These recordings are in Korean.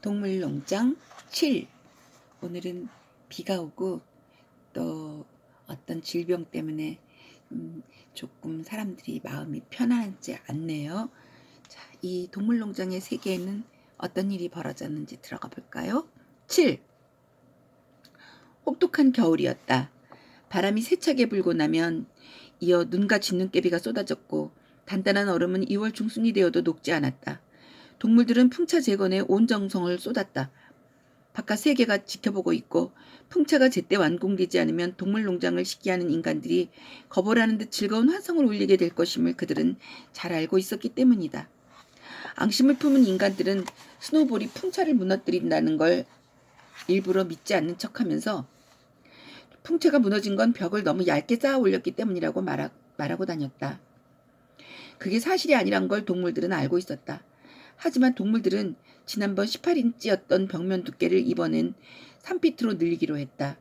동물농장 7. 오늘은 비가 오고 또 어떤 질병 때문에 조금 사람들이 마음이 편안하지 않네요. 자, 이 동물농장의 세계에는 어떤 일이 벌어졌는지 들어가 볼까요? 7. 혹독한 겨울이었다. 바람이 세차게 불고 나면 이어 눈과 진눈깨비가 쏟아졌고 단단한 얼음은 2월 중순이 되어도 녹지 않았다. 동물들은 풍차 재건에 온 정성을 쏟았다. 바깥 세계가 지켜보고 있고 풍차가 제때 완공되지 않으면 동물농장을 시기하는 인간들이 거부라는 듯 즐거운 환성을 울리게 될 것임을 그들은 잘 알고 있었기 때문이다. 앙심을 품은 인간들은 스노볼이 풍차를 무너뜨린다는 걸 일부러 믿지 않는 척하면서 풍차가 무너진 건 벽을 너무 얇게 쌓아 올렸기 때문이라고 말하고 다녔다. 그게 사실이 아니란 걸 동물들은 알고 있었다. 하지만 동물들은 지난번 18인치였던 벽면 두께를 이번엔 3피트로 늘리기로 했다.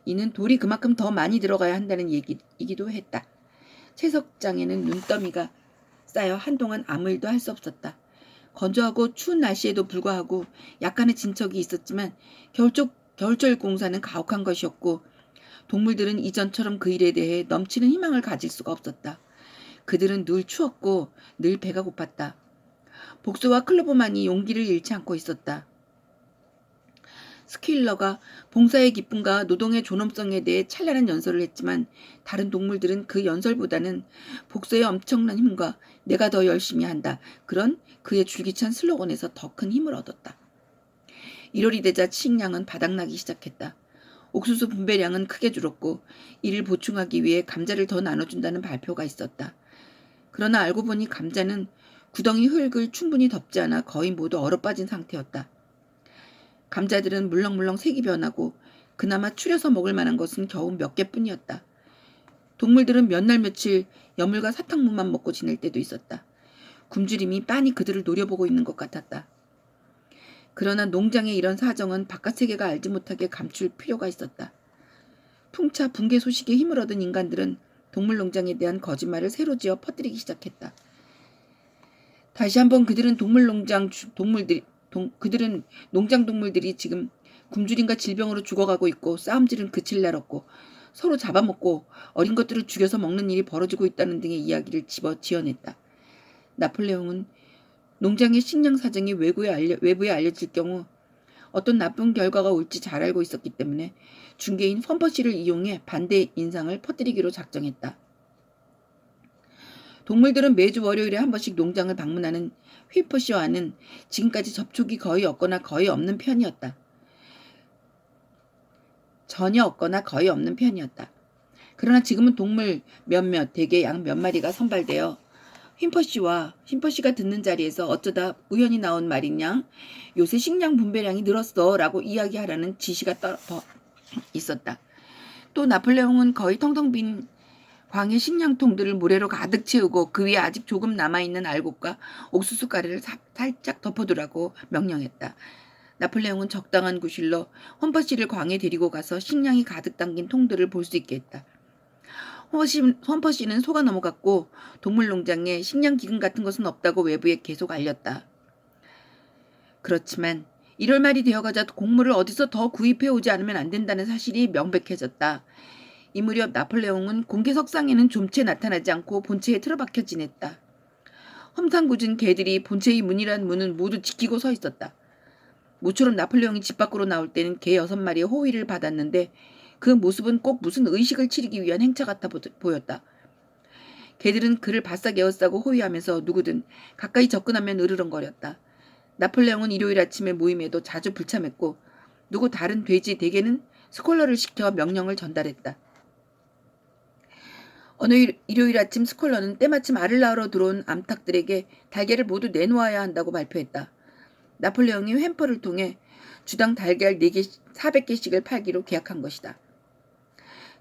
이는 돌이 그만큼 더 많이 들어가야 한다는 얘기이기도 했다. 채석장에는 눈더미가 쌓여 한동안 아무 일도 할 수 없었다. 건조하고 추운 날씨에도 불구하고 약간의 진척이 있었지만 겨울철 공사는 가혹한 것이었고 동물들은 이전처럼 그 일에 대해 넘치는 희망을 가질 수가 없었다. 그들은 늘 추웠고 늘 배가 고팠다. 복수와 클로버만이 용기를 잃지 않고 있었다. 스킬러가 봉사의 기쁨과 노동의 존엄성에 대해 찬란한 연설을 했지만 다른 동물들은 그 연설보다는 복수의 엄청난 힘과 내가 더 열심히 한다. 그런 그의 줄기찬 슬로건에서 더 큰 힘을 얻었다. 1월이 되자 식량은 바닥나기 시작했다. 옥수수 분배량은 크게 줄었고 이를 보충하기 위해 감자를 더 나눠준다는 발표가 있었다. 그러나 알고 보니 감자는 구덩이 흙을 충분히 덮지 않아 거의 모두 얼어빠진 상태였다. 감자들은 물렁물렁 색이 변하고 그나마 추려서 먹을 만한 것은 겨우 몇 개뿐이었다. 동물들은 몇 날 며칠 여물과 사탕무만 먹고 지낼 때도 있었다. 굶주림이 빤히 그들을 노려보고 있는 것 같았다. 그러나 농장의 이런 사정은 바깥 세계가 알지 못하게 감출 필요가 있었다. 풍차 붕괴 소식에 힘을 얻은 인간들은 동물농장에 대한 거짓말을 새로 지어 퍼뜨리기 시작했다. 다시 한번 그들은 농장 동물들이 지금 굶주림과 질병으로 죽어가고 있고 싸움질은 그칠 날 없고 서로 잡아먹고 어린 것들을 죽여서 먹는 일이 벌어지고 있다는 등의 이야기를 지어냈다. 나폴레옹은 농장의 식량 사정이 외부에 알려질 경우 어떤 나쁜 결과가 올지 잘 알고 있었기 때문에 중개인 펌퍼시를 이용해 반대 인상을 퍼뜨리기로 작정했다. 동물들은 매주 월요일에 한 번씩 농장을 방문하는 휘퍼시와는 지금까지 접촉이 거의 없거나 거의 없는 편이었다. 전혀 없거나 거의 없는 편이었다. 그러나 지금은 동물 대개 양 몇 마리가 선발되어 휘퍼시가 듣는 자리에서 어쩌다 우연히 나온 말이냐, 요새 식량 분배량이 늘었어 라고 이야기하라는 지시가 있었다. 또 나폴레옹은 거의 텅텅 빈 광의 식량통들을 모래로 가득 채우고 그 위에 아직 조금 남아있는 알곡과 옥수수 가루를 살짝 덮어두라고 명령했다. 나폴레옹은 적당한 구실로 험퍼시를 광에 데리고 가서 식량이 가득 담긴 통들을 볼 수 있게 했다. 험퍼시는 속아 넘어갔고 동물농장에 식량기금 같은 것은 없다고 외부에 계속 알렸다. 그렇지만 1월 말이 되어가자 곡물을 어디서 더 구입해오지 않으면 안 된다는 사실이 명백해졌다. 이 무렵 나폴레옹은 공개석상에는 좀채 나타나지 않고 본체에 틀어박혀 지냈다. 험상궂은 개들이 본체의 문이란 문은 모두 지키고 서 있었다. 모처럼 나폴레옹이 집 밖으로 나올 때는 개 6마리의 호의를 받았는데 그 모습은 꼭 무슨 의식을 치르기 위한 행차 같아 보였다. 개들은 그를 바싹 에워싸고 호위하면서 누구든 가까이 접근하면 으르렁거렸다. 나폴레옹은 일요일 아침에 모임에도 자주 불참했고 누구 다른 돼지 대개는 스콜러를 시켜 명령을 전달했다. 어느 일요일 아침 스콜러는 때마침 알을 낳으러 들어온 암탉들에게 달걀을 모두 내놓아야 한다고 발표했다. 나폴레옹이 횡퍼를 통해 주당 달걀 400개씩을 팔기로 계약한 것이다.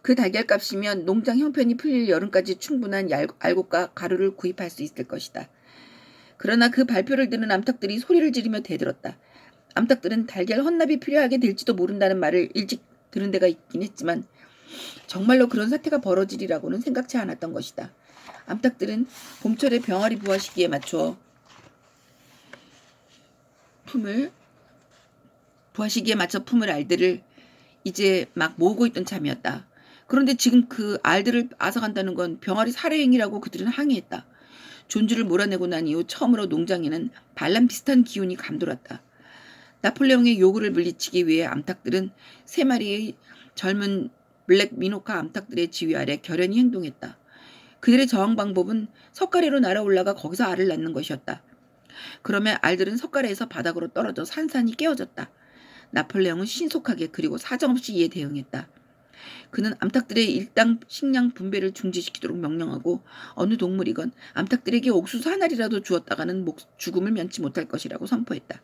그 달걀값이면 농장 형편이 풀릴 여름까지 충분한 알곡과 가루를 구입할 수 있을 것이다. 그러나 그 발표를 들은 암탉들이 소리를 지르며 대들었다. 암탉들은 달걀 헌납이 필요하게 될지도 모른다는 말을 일찍 들은 데가 있긴 했지만 정말로 그런 사태가 벌어지리라고는 생각치 않았던 것이다. 암탉들은 봄철의 병아리 부화 시기에 맞추어 품을 부화 시기에 맞춰 품을 알들을 이제 막 모으고 있던 참이었다. 그런데 지금 그 알들을 앗아간다는 건 병아리 살해 행위라고 그들은 항의했다. 존주를 몰아내고 난 이후 처음으로 농장에는 반란 비슷한 기운이 감돌았다. 나폴레옹의 요구를 물리치기 위해 암탉들은 3마리의 젊은 블랙 미노카 암탉들의 지휘 아래 결연히 행동했다. 그들의 저항 방법은 석가래로 날아올라가 거기서 알을 낳는 것이었다. 그러면 알들은 석가래에서 바닥으로 떨어져 산산이 깨어졌다. 나폴레옹은 신속하게 그리고 사정없이 이에 대응했다. 그는 암탉들의 일당 식량 분배를 중지시키도록 명령하고 어느 동물이건 암탉들에게 옥수수 한 알이라도 주었다가는 죽음을 면치 못할 것이라고 선포했다.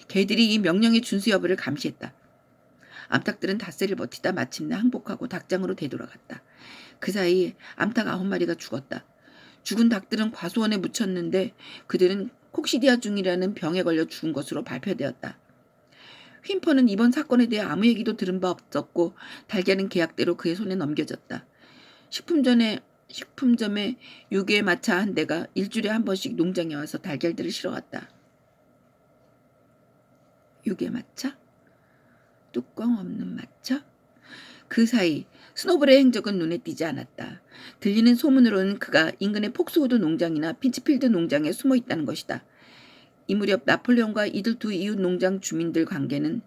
개들이 이 명령의 준수 여부를 감시했다. 암탉들은 닷새를 버티다 마침내 항복하고 닭장으로 되돌아갔다. 그 사이 암탉 9마리가 죽었다. 죽은 닭들은 과수원에 묻혔는데 그들은 콕시디아중이라는 병에 걸려 죽은 것으로 발표되었다. 휜퍼는 이번 사건에 대해 아무 얘기도 들은 바 없었고 달걀은 계약대로 그의 손에 넘겨졌다. 식품점에 유괴 마차 한 대가 일주일에 한 번씩 농장에 와서 달걀들을 실어왔다. 유괴 마차? 뚜껑 없는 마차? 그 사이 스노볼의 행적은 눈에 띄지 않았다. 들리는 소문으로는 그가 인근의 폭스우드 농장이나 핀치필드 농장에 숨어 있다는 것이다. 이 무렵 나폴레옹과 이들 두 이웃 농장 주민들 관계는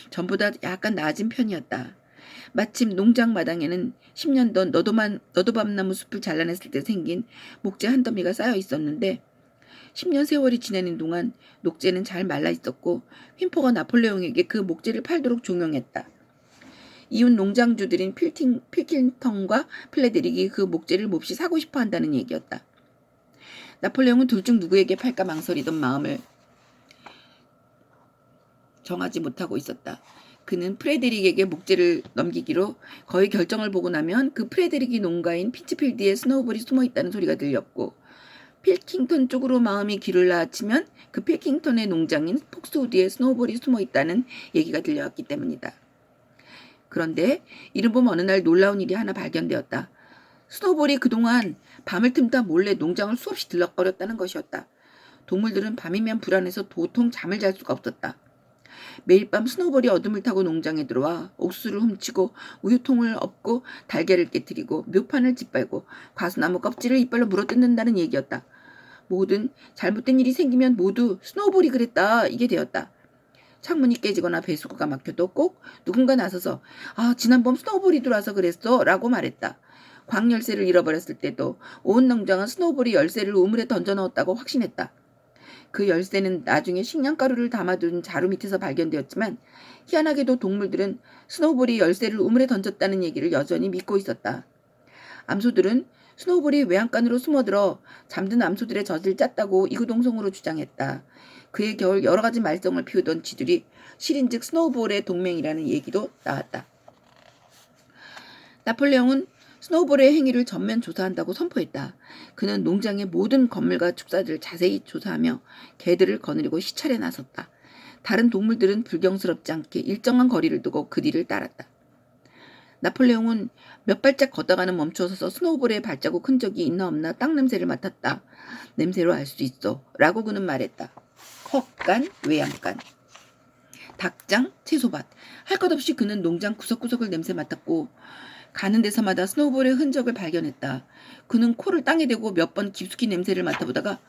전보다 약간 나아진 편이었다. 마침 농장 마당에는 10년 전 너도밤나무 숲을 잘라냈을 때 생긴 목재 한 더미가 쌓여 있었는데 10년 세월이 지나는 동안 녹재는 잘 말라 있었고 휜퍼가 나폴레옹에게 그 목재를 팔도록 종용했다. 이웃 농장주들인 필킹턴과 플레데릭이 그 목재를 몹시 사고 싶어 한다는 얘기였다. 나폴레옹은 둘 중 누구에게 팔까 망설이던 마음을 정하지 못하고 있었다. 그는 프레데릭에게 목재를 넘기기로 거의 결정을 보고 나면 그 프레데릭이 농가인 핀치필드에 스노우볼이 숨어있다는 소리가 들렸고 필킹턴 쪽으로 마음이 귀를 낳치면 그 필킹턴의 농장인 폭스우드에 스노우볼이 숨어있다는 얘기가 들려왔기 때문이다. 그런데 이른봄 어느 날 놀라운 일이 하나 발견되었다. 스노우볼이 그동안 밤을 틈타 몰래 농장을 수없이 들락거렸다는 것이었다. 동물들은 밤이면 불안해서 도통 잠을 잘 수가 없었다. 매일 밤 스노우볼이 어둠을 타고 농장에 들어와 옥수수를 훔치고 우유통을 엎고 달걀을 깨뜨리고 묘판을 짓밟고 과수나무 껍질을 이빨로 물어뜯는다는 얘기였다. 모든 잘못된 일이 생기면 모두 스노우볼이 그랬다 이게 되었다. 창문이 깨지거나 배수구가 막혀도 꼭 누군가 나서서 지난밤 스노우볼이 들어와서 그랬어 라고 말했다. 광 열쇠를 잃어버렸을 때도 온 농장은 스노우볼이 열쇠를 우물에 던져 넣었다고 확신했다. 그 열쇠는 나중에 식량가루를 담아둔 자루 밑에서 발견되었지만 희한하게도 동물들은 스노우볼이 열쇠를 우물에 던졌다는 얘기를 여전히 믿고 있었다. 암소들은 스노우볼이 외양간으로 숨어들어 잠든 암소들의 젖을 짰다고 이구동성으로 주장했다. 그의 겨울 여러 가지 말썽을 피우던 쥐들이 실인즉 스노우볼의 동맹이라는 얘기도 나왔다. 나폴레옹은 스노우볼의 행위를 전면 조사한다고 선포했다. 그는 농장의 모든 건물과 축사들을 자세히 조사하며 개들을 거느리고 시찰에 나섰다. 다른 동물들은 불경스럽지 않게 일정한 거리를 두고 그 뒤를 따랐다. 나폴레옹은 몇 발짝 걷다가는 멈춰서서 스노우볼의 발자국 흔적이 있나 없나 땅 냄새를 맡았다. 냄새로 알 수 있어 라고 그는 말했다. 헛간, 외양간, 닭장, 채소밭 할 것 없이 그는 농장 구석구석을 냄새 맡았고 가는 데서마다 스노우볼의 흔적을 발견했다. 그는 코를 땅에 대고 몇 번 깊숙이 냄새를 맡아보다가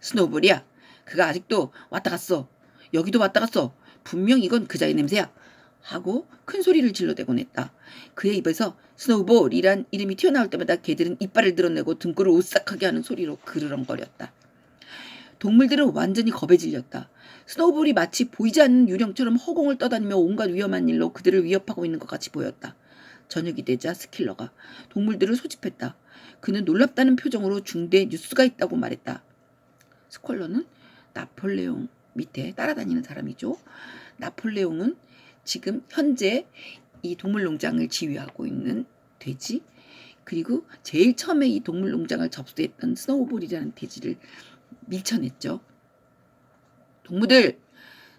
스노우볼이야. 그가 아직도 왔다 갔어. 여기도 왔다 갔어. 분명 이건 그자의 냄새야. 하고 큰 소리를 질러대곤 했다. 그의 입에서 스노우볼이란 이름이 튀어나올 때마다 개들은 이빨을 드러내고 등골을 오싹하게 하는 소리로 그르렁거렸다. 동물들은 완전히 겁에 질렸다. 스노우볼이 마치 보이지 않는 유령처럼 허공을 떠다니며 온갖 위험한 일로 그들을 위협하고 있는 것 같이 보였다. 저녁이 되자 스킬러가 동물들을 소집했다. 그는 놀랍다는 표정으로 중대에 뉴스가 있다고 말했다. 스콜러는 나폴레옹 밑에 따라다니는 사람이죠. 나폴레옹은 지금 현재 이 동물농장을 지휘하고 있는 돼지, 그리고 제일 처음에 이 동물농장을 접수했던 스노우볼이라는 돼지를 밀쳐냈죠. 동무들!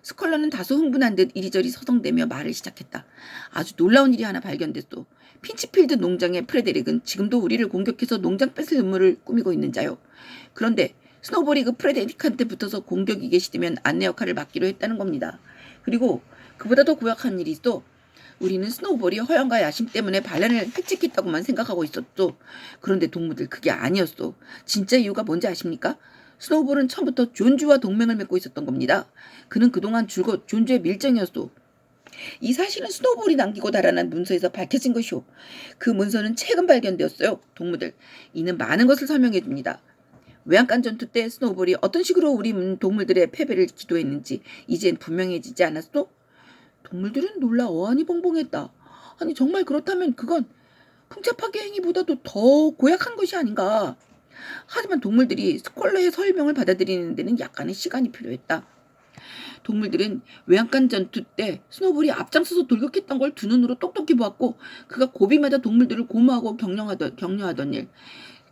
스컬러는 다소 흥분한 듯 이리저리 서성대며 말을 시작했다. 아주 놀라운 일이 하나 발견됐소. 핀치필드 농장의 프레데릭은 지금도 우리를 공격해서 농장 뺏을 음모를 꾸미고 있는 자요. 그런데 스노우볼이 그 프레데릭한테 붙어서 공격이 개시되면 안내 역할을 맡기로 했다는 겁니다. 그리고 그보다 더 고약한 일이 있어. 우리는 스노우볼이 허영과 야심 때문에 반란을 획책했다고만 생각하고 있었죠. 그런데 동무들 그게 아니었어. 진짜 이유가 뭔지 아십니까? 스노우볼은 처음부터 존주와 동맹을 맺고 있었던 겁니다. 그는 그동안 줄곧 존주의 밀정이었어. 이 사실은 스노우볼이 남기고 달아난 문서에서 밝혀진 것이오. 그 문서는 최근 발견되었어요. 동무들, 이는 많은 것을 설명해 줍니다. 외양간 전투 때 스노우볼이 어떤 식으로 우리 동물들의 패배를 기도했는지 이젠 분명해지지 않았어? 동물들은 놀라 어안이 벙벙했다. 아니 정말 그렇다면 그건 풍차파괴 행위보다도 더 고약한 것이 아닌가. 하지만 동물들이 스콜러의 설명을 받아들이는 데는 약간의 시간이 필요했다. 동물들은 외양간 전투 때 스노우볼이 앞장서서 돌격했던 걸 두 눈으로 똑똑히 보았고 그가 고비마다 동물들을 고무하고 격려하던 일,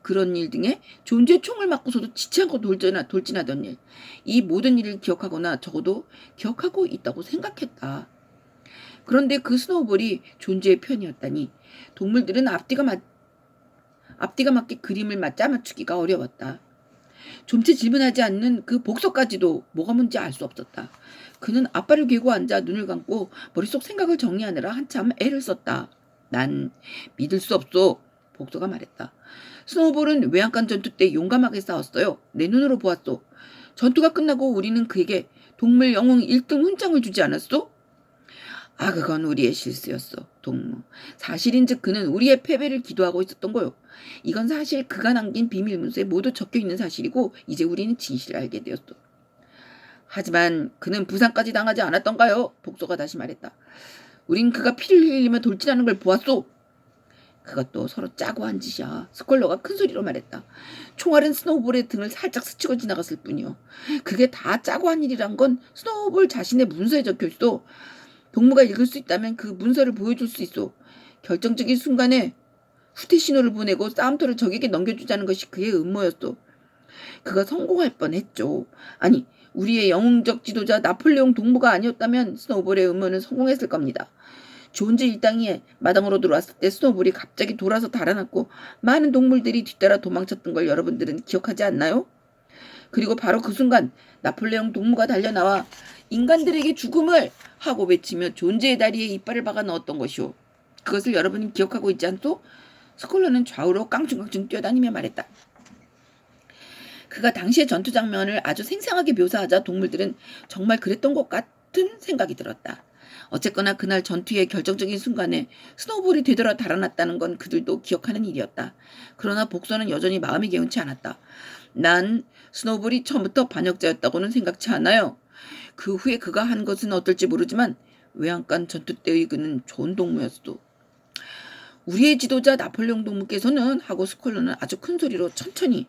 그런 일 등에 존재의 총을 맞고서도 지치 않고 돌진하던 일, 이 모든 일을 기억하거나 적어도 기억하고 있다고 생각했다. 그런데 그 스노우볼이 존재의 편이었다니 동물들은 앞뒤가 맞게 그림을 짜맞추기가 어려웠다. 좀채 질문하지 않는 그 복서까지도 뭐가 뭔지 알 수 없었다. 그는 앞발을 괴고 앉아 눈을 감고 머릿속 생각을 정리하느라 한참 애를 썼다. 난 믿을 수 없소. 복서가 말했다. 스노우볼은 외양간 전투 때 용감하게 싸웠어요. 내 눈으로 보았소. 전투가 끝나고 우리는 그에게 동물 영웅 1등 훈장을 주지 않았소? 아, 그건 우리의 실수였어, 동무. 사실인즉 그는 우리의 패배를 기도하고 있었던 거요. 이건 사실 그가 남긴 비밀 문서에 모두 적혀 있는 사실이고 이제 우리는 진실을 알게 되었어. 하지만 그는 부상까지 당하지 않았던가요? 복서가 다시 말했다. 우린 그가 피를 흘리며 돌진하는 걸 보았소. 그것도 서로 짜고 한 짓이야. 스콜러가 큰 소리로 말했다. 총알은 스노우볼의 등을 살짝 스치고 지나갔을 뿐이요. 그게 다 짜고 한 일이란 건 스노우볼 자신의 문서에 적혀 있어. 동무가 읽을 수 있다면 그 문서를 보여줄 수 있어. 결정적인 순간에 후퇴 신호를 보내고 싸움터를 적에게 넘겨주자는 것이 그의 음모였어. 그가 성공할 뻔했죠. 아니, 우리의 영웅적 지도자 나폴레옹 동무가 아니었다면 스노우볼의 음모는 성공했을 겁니다. 존재 일당이 마당으로 들어왔을 때 스노우볼이 갑자기 돌아서 달아났고 많은 동물들이 뒤따라 도망쳤던 걸 여러분들은 기억하지 않나요? 그리고 바로 그 순간 나폴레옹 동무가 달려나와 인간들에게 죽음을 하고 외치며 존재의 다리에 이빨을 박아 넣었던 것이오. 그것을 여러분이 기억하고 있지 않소? 스콜러는 좌우로 깡충깡충 뛰어다니며 말했다. 그가 당시의 전투 장면을 아주 생생하게 묘사하자 동물들은 정말 그랬던 것 같은 생각이 들었다. 어쨌거나 그날 전투의 결정적인 순간에 스노우볼이 되돌아 달아났다는 건 그들도 기억하는 일이었다. 그러나 복서는 여전히 마음이 개운치 않았다. 난 스노우볼이 처음부터 반역자였다고는 생각치 않아요. 그 후에 그가 한 것은 어떨지 모르지만 외양간 전투 때의 그는 좋은 동무였어. 우리의 지도자 나폴레옹 동무께서는 하고 스콜러는 아주 큰 소리로 천천히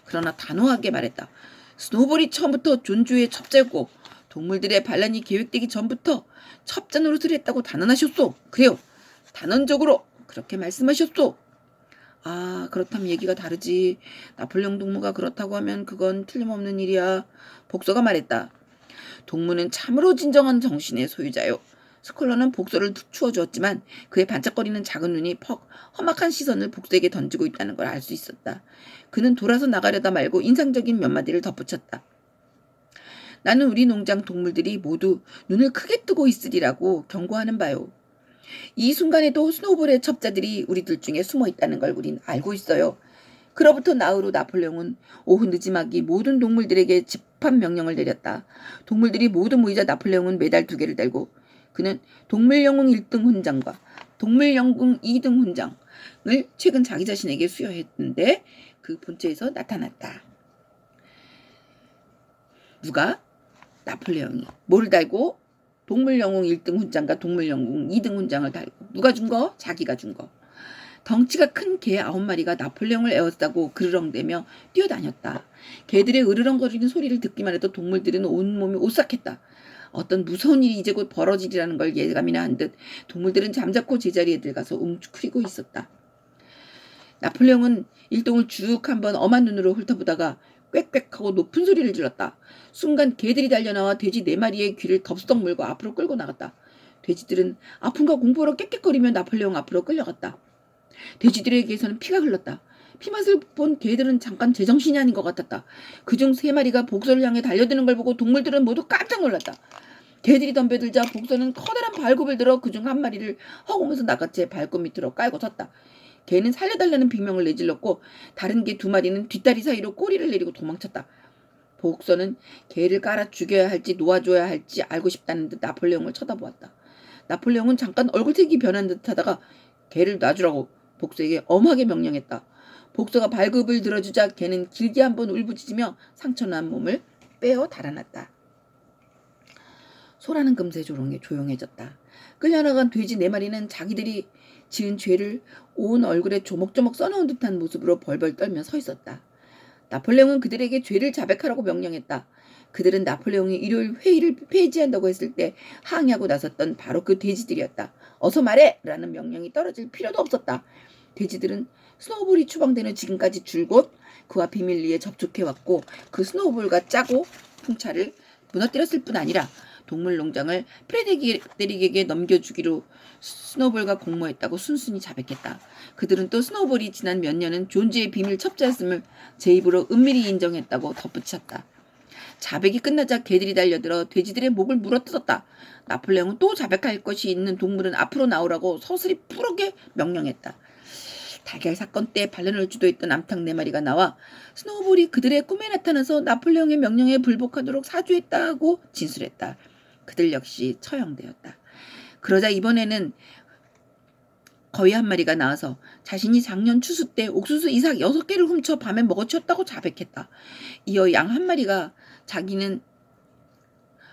그러나 단호하게 말했다. 스노우볼이 처음부터 존주의 첩자였고 동물들의 반란이 계획되기 전부터 첩자 노릇을 했다고 단언하셨소. 그래요. 단언적으로 그렇게 말씀하셨소. 아, 그렇다면 얘기가 다르지. 나폴레옹 동무가 그렇다고 하면 그건 틀림없는 일이야. 복서가 말했다. 동무는 참으로 진정한 정신의 소유자요. 스콜러는 복서를 추워주었지만 그의 반짝거리는 작은 눈이 퍽 험악한 시선을 복서에게 던지고 있다는 걸 알 수 있었다. 그는 돌아서 나가려다 말고 인상적인 몇 마디를 덧붙였다. 나는 우리 농장 동물들이 모두 눈을 크게 뜨고 있으리라고 경고하는 바요. 이 순간에도 스노우볼의 첩자들이 우리들 중에 숨어 있다는 걸 우린 알고 있어요. 그로부터 나흘 후 나폴레옹은 오후 늦지막이 모든 동물들에게 집합 명령을 내렸다. 동물들이 모두 모이자 나폴레옹은 메달 2개를 달고 그는 동물영웅 1등 훈장과 동물영웅 2등 훈장을 최근 자기 자신에게 수여했는데 그 본체에서 나타났다. 누가? 나폴레옹이. 뭐를 달고? 동물영웅 1등 훈장과 동물영웅 2등 훈장을 달고. 누가 준 거? 자기가 준 거. 덩치가 큰 개 9마리가 나폴레옹을 에워싸고 그르렁대며 뛰어다녔다. 개들의 으르렁거리는 소리를 듣기만 해도 동물들은 온몸이 오싹했다. 어떤 무서운 일이 이제 곧 벌어지리라는 걸 예감이나 한 듯 동물들은 잠자코 제자리에 들어가서 웅크리고 있었다. 나폴레옹은 일동을 쭉 한번 엄한 눈으로 훑어보다가 꽥꽥하고 높은 소리를 질렀다. 순간 개들이 달려나와 돼지 4마리의 귀를 덥석 물고 앞으로 끌고 나갔다. 돼지들은 아픔과 공포로 깨끗거리며 나폴레옹 앞으로 끌려갔다. 돼지들에게서는 피가 흘렀다. 피맛을 본 개들은 잠깐 제정신이 아닌 것 같았다. 그중 3마리가 복서를 향해 달려드는 걸 보고 동물들은 모두 깜짝 놀랐다. 개들이 덤벼들자 복서는 커다란 발굽을 들어 그중 한 마리를 허공에서 낚아채 발굽 밑으로 깔고 섰다. 개는 살려달라는 비명을 내질렀고 다른 개 두 마리는 뒷다리 사이로 꼬리를 내리고 도망쳤다. 복서는 개를 깔아 죽여야 할지 놓아줘야 할지 알고 싶다는 듯 나폴레옹을 쳐다보았다. 나폴레옹은 잠깐 얼굴색이 변한 듯 하다가 개를 놔주라고 복서에게 엄하게 명령했다. 복서가 발굽을 들어주자 개는 길게 한번 울부짖으며 상처난 몸을 빼어 달아났다. 소라는 금세 조용해졌다. 끌려나간 돼지 4마리는 자기들이 지은 죄를 온 얼굴에 조목조목 써놓은 듯한 모습으로 벌벌 떨며 서 있었다. 나폴레옹은 그들에게 죄를 자백하라고 명령했다. 그들은 나폴레옹이 일요일 회의를 폐지한다고 했을 때 항의하고 나섰던 바로 그 돼지들이었다. 어서 말해! 라는 명령이 떨어질 필요도 없었다. 돼지들은 스노우볼이 추방되는 지금까지 줄곧 그와 비밀리에 접촉해왔고 그 스노우볼과 짜고 풍차를 무너뜨렸을 뿐 아니라 동물농장을 프레데릭에게 넘겨주기로 스노우볼과 공모했다고 순순히 자백했다. 그들은 또 스노우볼이 지난 몇 년은 존재의 비밀 첩자였음을 제 입으로 은밀히 인정했다고 덧붙였다. 자백이 끝나자 개들이 달려들어 돼지들의 목을 물어뜯었다. 나폴레옹은 또 자백할 것이 있는 동물은 앞으로 나오라고 서슬이 푸르게 명령했다. 달걀 사건 때 반란을 주도했던 암탉 4마리가 나와 스노우볼이 그들의 꿈에 나타나서 나폴레옹의 명령에 불복하도록 사주했다고 진술했다. 그들 역시 처형되었다. 그러자 이번에는 거위 1마리가 나와서 자신이 작년 추수 때 옥수수 이삭 6개를 훔쳐 밤에 먹어치웠다고 자백했다. 이어 양 1마리가 자기는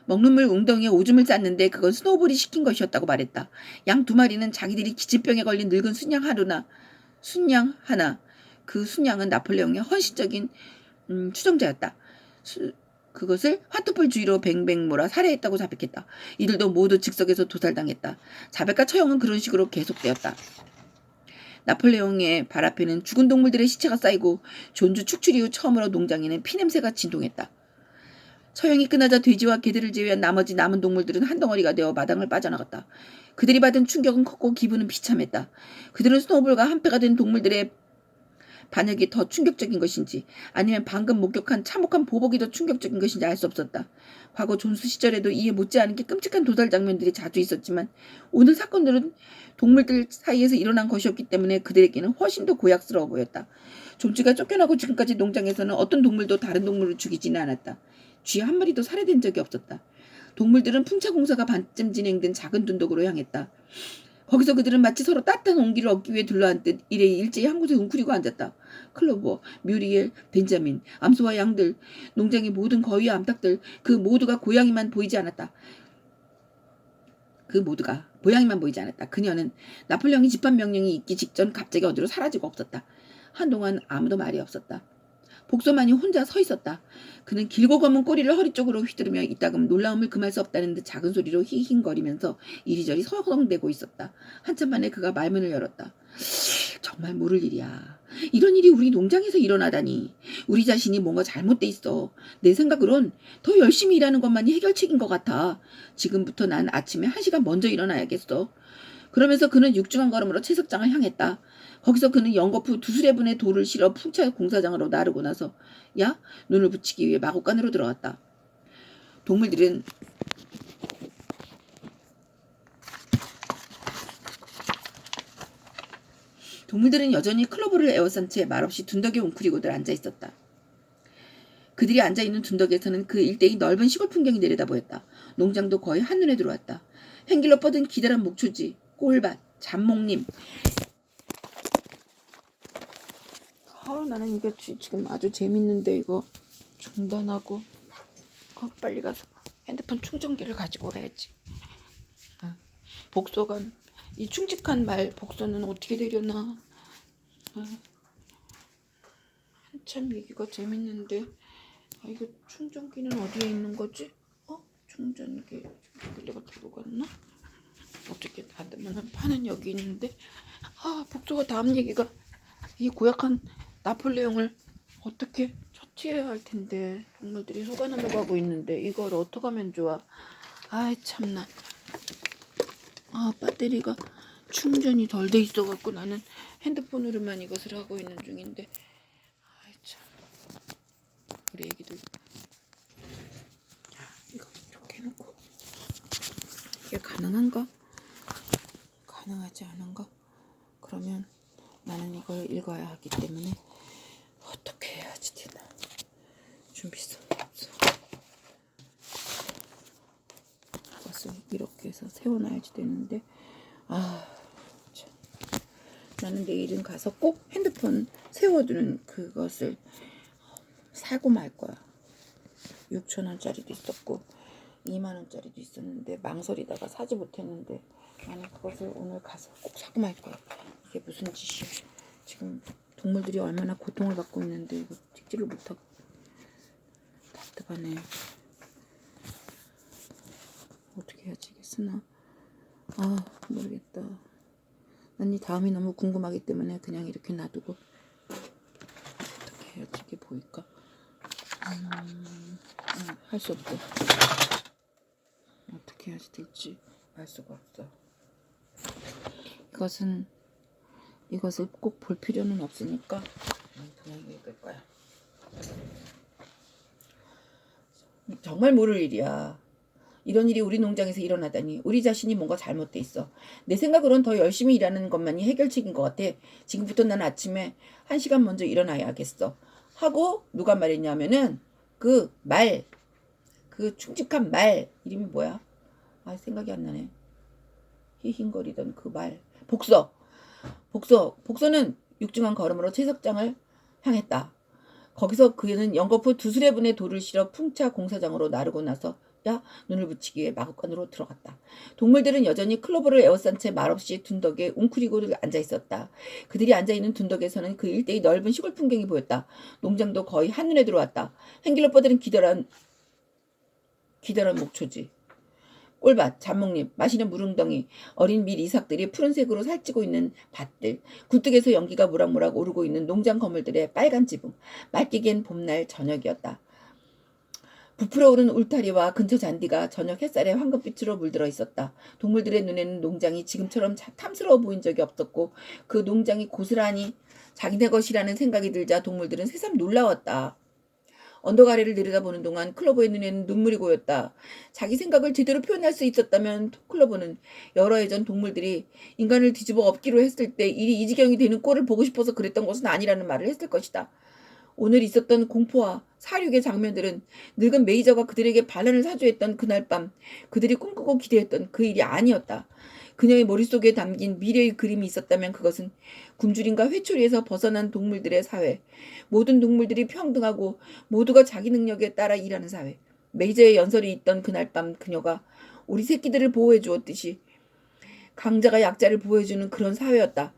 먹는 물 웅덩이에 오줌을 쌌는데 그건 스노우볼이 시킨 것이었다고 말했다. 양 2마리는 자기들이 기침병에 걸린 늙은 순양 하나, 그 순양은 나폴레옹의 헌신적인 추종자였다. 그것을 화투불 주의로 뱅뱅 몰아 살해했다고 자백했다. 이들도 모두 즉석에서 도살당했다. 자백과 처형은 그런 식으로 계속되었다. 나폴레옹의 발 앞에는 죽은 동물들의 시체가 쌓이고 존주 축출 이후 처음으로 농장에는 피냄새가 진동했다. 처형이 끝나자 돼지와 개들을 제외한 나머지 남은 동물들은 한 덩어리가 되어 마당을 빠져나갔다. 그들이 받은 충격은 컸고 기분은 비참했다. 그들은 스노우볼과 한패가 된 동물들의 반역이 더 충격적인 것인지 아니면 방금 목격한 참혹한 보복이 더 충격적인 것인지 알 수 없었다. 과거 존수 시절에도 이에 못지않게 끔찍한 도살 장면들이 자주 있었지만 오늘 사건들은 동물들 사이에서 일어난 것이었기 때문에 그들에게는 훨씬 더 고약스러워 보였다. 존치가 쫓겨나고 지금까지 농장에서는 어떤 동물도 다른 동물을 죽이지는 않았다. 쥐 한 마리도 살해된 적이 없었다. 동물들은 풍차 공사가 반쯤 진행된 작은 둔덕으로 향했다. 거기서 그들은 마치 서로 따뜻한 온기를 얻기 위해 둘러앉듯 일제히 한 곳에 웅크리고 앉았다. 클로버, 뮤리엘, 벤자민, 암소와 양들, 농장의 모든 거위와 암탉들, 그 모두가 고양이만 보이지 않았다. 그녀는 나폴레옹이 집행 명령이 있기 직전 갑자기 어디로 사라지고 없었다. 한동안 아무도 말이 없었다. 복서만이 혼자 서 있었다. 그는 길고 검은 꼬리를 허리 쪽으로 휘두르며 이따금 놀라움을 금할 수 없다는 듯 작은 소리로 힝힝거리면서 이리저리 서성대고 있었다. 한참 만에 그가 말문을 열었다. 정말 모를 일이야. 이런 일이 우리 농장에서 일어나다니. 우리 자신이 뭔가 잘못돼 있어. 내 생각으론 더 열심히 일하는 것만이 해결책인 것 같아. 지금부터 난 아침에 1시간 먼저 일어나야겠어. 그러면서 그는 육중한 걸음으로 채석장을 향했다. 거기서 그는 연거푸 2~3분의 돌을 실어 풍차 공사장으로 나르고 나서 눈을 붙이기 위해 마구간으로 들어갔다. 동물들은 여전히 클로버를 에워싼 채 말없이 둔덕에 웅크리고들 앉아있었다. 그들이 앉아있는 둔덕에서는 그 일대의 넓은 시골 풍경이 내려다보였다. 농장도 거의 한눈에 들어왔다. 횡길로 뻗은 기다란 목초지, 꼴밭, 잡목림. 나는 이게 지금 아주 재밌는데 이거 중단하고 빨리 가서 핸드폰 충전기를 가지고 와야지. 복서가 이 충직한 말 복서는 어떻게 되려나. 한참 얘기가 재밌는데 이거 충전기는 어디에 있는 거지? 충전기 내가 들고 갔나? 어떻게 닫으면 판은 여기 있는데 복서가 다음 얘기가 이 고약한 나폴레옹을 어떻게 처치해야 할 텐데 동물들이 속아 넘어가고 있는데 이걸 어떻게 하면 좋아. 참나. 배터리가 충전이 덜 돼 있어갖고 나는 핸드폰으로만 이것을 하고 있는 중인데 참. 우리 애기들 이거 이렇게 해놓고 이게 가능한가? 가능하지 않은가? 그러면 나는 이걸 읽어야 하기 때문에 어떻게 해야지 되나? 준비성이 없어. 이것을 이렇게 해서 세워놔야지 되는데 참. 나는 내일은 가서 꼭 핸드폰 세워두는 그것을 사고 말 거야. 6,000원짜리도 있었고 20,000원짜리도 있었는데 망설이다가 사지 못했는데 나는 그것을 오늘 가서 꼭 사고 말 거야. 이게 무슨 짓이야. 지금 동물들이 얼마나 고통을 받고 있는데 이거 찍지를 못하고 답답하네. 어떻게 해야 지겠으나 모르겠다. 난 이 다음이 너무 궁금하기 때문에 그냥 이렇게 놔두고 어떻게 해야지 이게 보일까? 할 수 없어. 어떻게 해야지 될지 알 수가 없어. 이것을 꼭 볼 필요는 없으니까 그냥 읽을 거야. 정말 모를 일이야. 이런 일이 우리 농장에서 일어나다니. 우리 자신이 뭔가 잘못돼 있어. 내 생각으론 더 열심히 일하는 것만이 해결책인 것 같아. 지금부터 난 아침에 1시간 먼저 일어나야겠어. 하고 누가 말했냐면은 그 충직한 말 이름이 뭐야? 생각이 안 나네. 히힝거리던 그 말. 복서는 육중한 걸음으로 채석장을 향했다. 거기서 그는 연거푸 두수레분의 돌을 실어 풍차 공사장으로 나르고 나서 눈을 붙이기 위해 마구간으로 들어갔다. 동물들은 여전히 클로버를 에워싼 채 말없이 둔덕에 웅크리고 앉아있었다. 그들이 앉아있는 둔덕에서는 그 일대의 넓은 시골 풍경이 보였다. 농장도 거의 한눈에 들어왔다. 행길로 뻗은 기다란 목초지, 꿀밭, 잡목잎, 마시는 물웅덩이, 어린 밀 이삭들이 푸른색으로 살찌고 있는 밭들, 굴뚝에서 연기가 모락모락 오르고 있는 농장 건물들의 빨간 지붕, 말띠겐 봄날 저녁이었다. 부풀어 오른 울타리와 근처 잔디가 저녁 햇살에 황금빛으로 물들어 있었다. 동물들의 눈에는 농장이 지금처럼 탐스러워 보인 적이 없었고 그 농장이 고스란히 자기네 것이라는 생각이 들자 동물들은 새삼 놀라웠다. 언덕 아래를 내려다보는 동안 클로버의 눈에는 눈물이 고였다. 자기 생각을 제대로 표현할 수 있었다면 클로버는 여러 해 전 동물들이 인간을 뒤집어 엎기로 했을 때 일이 이 지경이 되는 꼴을 보고 싶어서 그랬던 것은 아니라는 말을 했을 것이다. 오늘 있었던 공포와 사륙의 장면들은 늙은 메이저가 그들에게 반란을 사주했던 그날 밤 그들이 꿈꾸고 기대했던 그 일이 아니었다. 그녀의 머릿속에 담긴 미래의 그림이 있었다면 그것은 굶주림과 회초리에서 벗어난 동물들의 사회, 모든 동물들이 평등하고 모두가 자기 능력에 따라 일하는 사회, 메이저의 연설이 있던 그날 밤 그녀가 우리 새끼들을 보호해 주었듯이 강자가 약자를 보호해주는 그런 사회였다.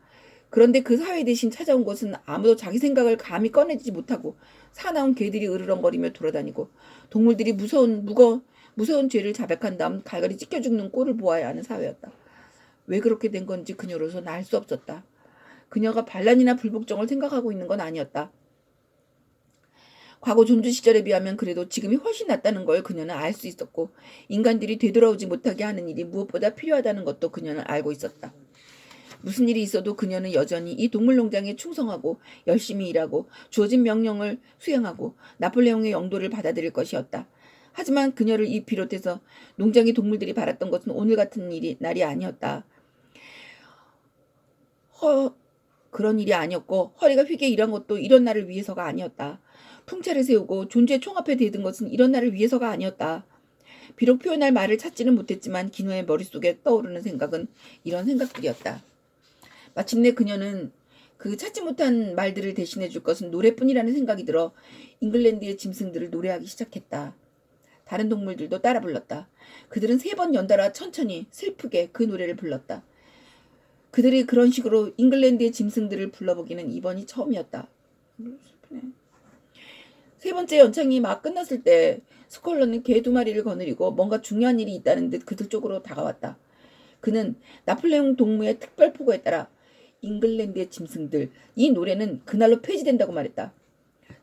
그런데 그 사회 대신 찾아온 것은 아무도 자기 생각을 감히 꺼내지 못하고 사나운 개들이 으르렁거리며 돌아다니고 동물들이 무서운 죄를 자백한 다음 갈갈이 찢겨 죽는 꼴을 보아야 하는 사회였다. 왜 그렇게 된 건지 그녀로서는 알 수 없었다. 그녀가 반란이나 불복종을 생각하고 있는 건 아니었다. 과거 존주 시절에 비하면 그래도 지금이 훨씬 낫다는 걸 그녀는 알 수 있었고 인간들이 되돌아오지 못하게 하는 일이 무엇보다 필요하다는 것도 그녀는 알고 있었다. 무슨 일이 있어도 그녀는 여전히 이 동물농장에 충성하고 열심히 일하고 주어진 명령을 수행하고 나폴레옹의 영도를 받아들일 것이었다. 하지만 그녀를 비롯해서 농장의 동물들이 바랐던 것은 오늘 같은 날이 아니었다. 그런 일이 아니었고 허리가 휘게 일한 것도 이런 날을 위해서가 아니었다. 풍차를 세우고 존재의 총앞에 대든 것은 이런 날을 위해서가 아니었다. 비록 표현할 말을 찾지는 못했지만 기노의 머릿속에 떠오르는 생각은 이런 생각들이었다. 마침내 그녀는 그 찾지 못한 말들을 대신해 줄 것은 노래뿐이라는 생각이 들어 잉글랜드의 짐승들을 노래하기 시작했다. 다른 동물들도 따라 불렀다. 그들은 3번 연달아 천천히 슬프게 그 노래를 불렀다. 그들이 그런 식으로 잉글랜드의 짐승들을 불러보기는 이번이 처음이었다. 슬프네. 3번째 연창이 막 끝났을 때 스콜러는 개 2마리를 거느리고 뭔가 중요한 일이 있다는 듯 그들 쪽으로 다가왔다. 그는 나폴레옹 동무의 특별 포고에 따라 잉글랜드의 짐승들, 이 노래는 그날로 폐지된다고 말했다.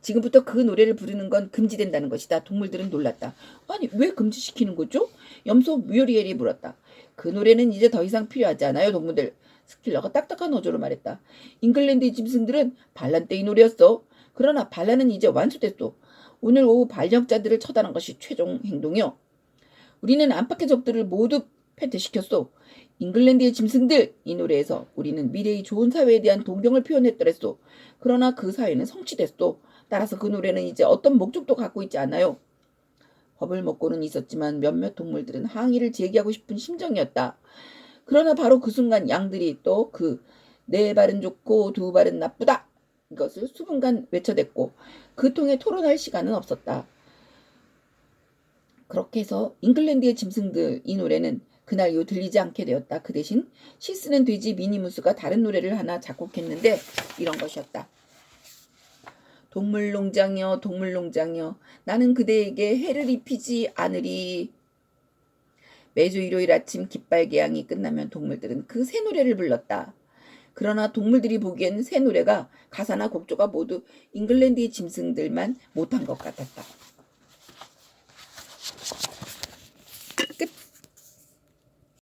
지금부터 그 노래를 부르는 건 금지된다는 것이다. 동물들은 놀랐다. 아니, 왜 금지시키는 거죠? 염소 뮤리엘이 물었다. 그 노래는 이제 더 이상 필요하지 않아요, 동무들. 스킬러가 딱딱한 어조로 말했다. 잉글랜드의 짐승들은 반란 때의 노래였어. 그러나 반란은 이제 완수됐어. 오늘 오후 반역자들을 처단한 것이 최종 행동이요. 우리는 안팎의 적들을 모두 패퇴시켰소. 잉글랜드의 짐승들! 이 노래에서 우리는 미래의 좋은 사회에 대한 동경을 표현했더랬소. 그러나 그 사회는 성취됐소. 따라서 그 노래는 이제 어떤 목적도 갖고 있지 않아요. 법을 먹고는 있었지만 몇몇 동물들은 항의를 제기하고 싶은 심정이었다. 그러나 바로 그 순간 양들이 또 그 네 발은 좋고 두 발은 나쁘다. 이것을 수분간 외쳐댔고 그 통해 토론할 시간은 없었다. 그렇게 해서 잉글랜드의 짐승들 이 노래는 그날 이후 들리지 않게 되었다. 그 대신 실쓰는 돼지 미니무스가 다른 노래를 하나 작곡했는데 이런 것이었다. 동물농장이여 동물농장이여 나는 그대에게 해를 입히지 않으리. 매주 일요일 아침 깃발개양이 끝나면 동물들은 그 새 노래를 불렀다. 그러나 동물들이 보기엔 새 노래가 가사나 곡조가 모두 잉글랜드의 짐승들만 못한 것 같았다.